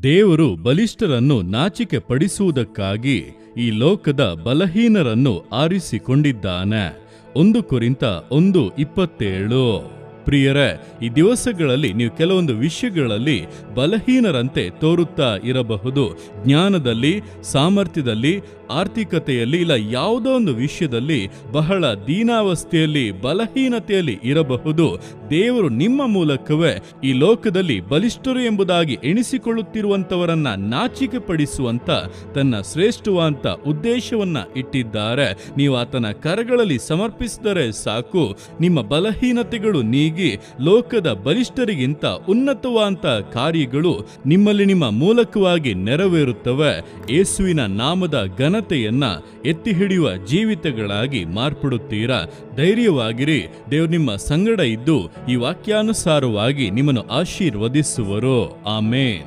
ದೇವರು ಬಲಿಷ್ಠರನ್ನು ನಾಚಿಕೆ ಪಡಿಸುವುದಕ್ಕಾಗಿ ಈ ಲೋಕದ ಬಲಹೀನರನ್ನು ಆರಿಸಿಕೊಂಡಿದ್ದಾನೆ. 1 ಕೊರಿಂಥ 1:27. ಪ್ರಿಯರೇ, ಈ ದಿವಸಗಳಲ್ಲಿ ನೀವು ಕೆಲವೊಂದು ವಿಷಯಗಳಲ್ಲಿ ಬಲಹೀನರಂತೆ ತೋರುತ್ತಾ ಇರಬಹುದು. ಜ್ಞಾನದಲ್ಲಿ, ಸಾಮರ್ಥ್ಯದಲ್ಲಿ, ಆರ್ಥಿಕತೆಯಲ್ಲಿ, ಇಲ್ಲ ಯಾವುದೋ ಒಂದು ವಿಷಯದಲ್ಲಿ ಬಹಳ ದೀನಾವಸ್ಥೆಯಲ್ಲಿ, ಬಲಹೀನತೆಯಲ್ಲಿ ಇರಬಹುದು. ದೇವರು ನಿಮ್ಮ ಮೂಲಕವೇ ಈ ಲೋಕದಲ್ಲಿ ಬಲಿಷ್ಠರು ಎಂಬುದಾಗಿ ಎಣಿಸಿಕೊಳ್ಳುತ್ತಿರುವಂತವರನ್ನ ನಾಚಿಕೆ ಪಡಿಸುವಂತ ತನ್ನ ಶ್ರೇಷ್ಠವಾದ ಉದ್ದೇಶವನ್ನ ಇಟ್ಟಿದ್ದಾರೆ. ನೀವು ಆತನ ಕರಗಳಲ್ಲಿ ಸಮರ್ಪಿಸಿದರೆ ಸಾಕು, ನಿಮ್ಮ ಬಲಹೀನತೆಗಳು ನೀಗಿ ಲೋಕದ ಬಲಿಷ್ಠರಿಗಿಂತ ಉನ್ನತವಾದ ಕಾರ್ಯಗಳು ನಿಮ್ಮಲ್ಲಿ ನಿಮ್ಮ ಮೂಲಕವಾಗಿ ನೆರವೇರುತ್ತವೆ. ಯೇಸುವಿನ ನಾಮದ ಘನತೆಯನ್ನ ಎತ್ತಿ ಹಿಡಿಯುವ ಜೀವಿತಗಳಾಗಿ ಮಾರ್ಪಡುತ್ತೀರಾ. ಧೈರ್ಯವಾಗಿರಿ, ದೇವರು ನಿಮ್ಮ ಸಂಗಡ ಇದ್ದು ಈ ವಾಕ್ಯಾನುಸಾರವಾಗಿ ನಿಮ್ಮನ್ನು ಆಶೀರ್ವದಿಸುವರು. ಆಮೇನ್.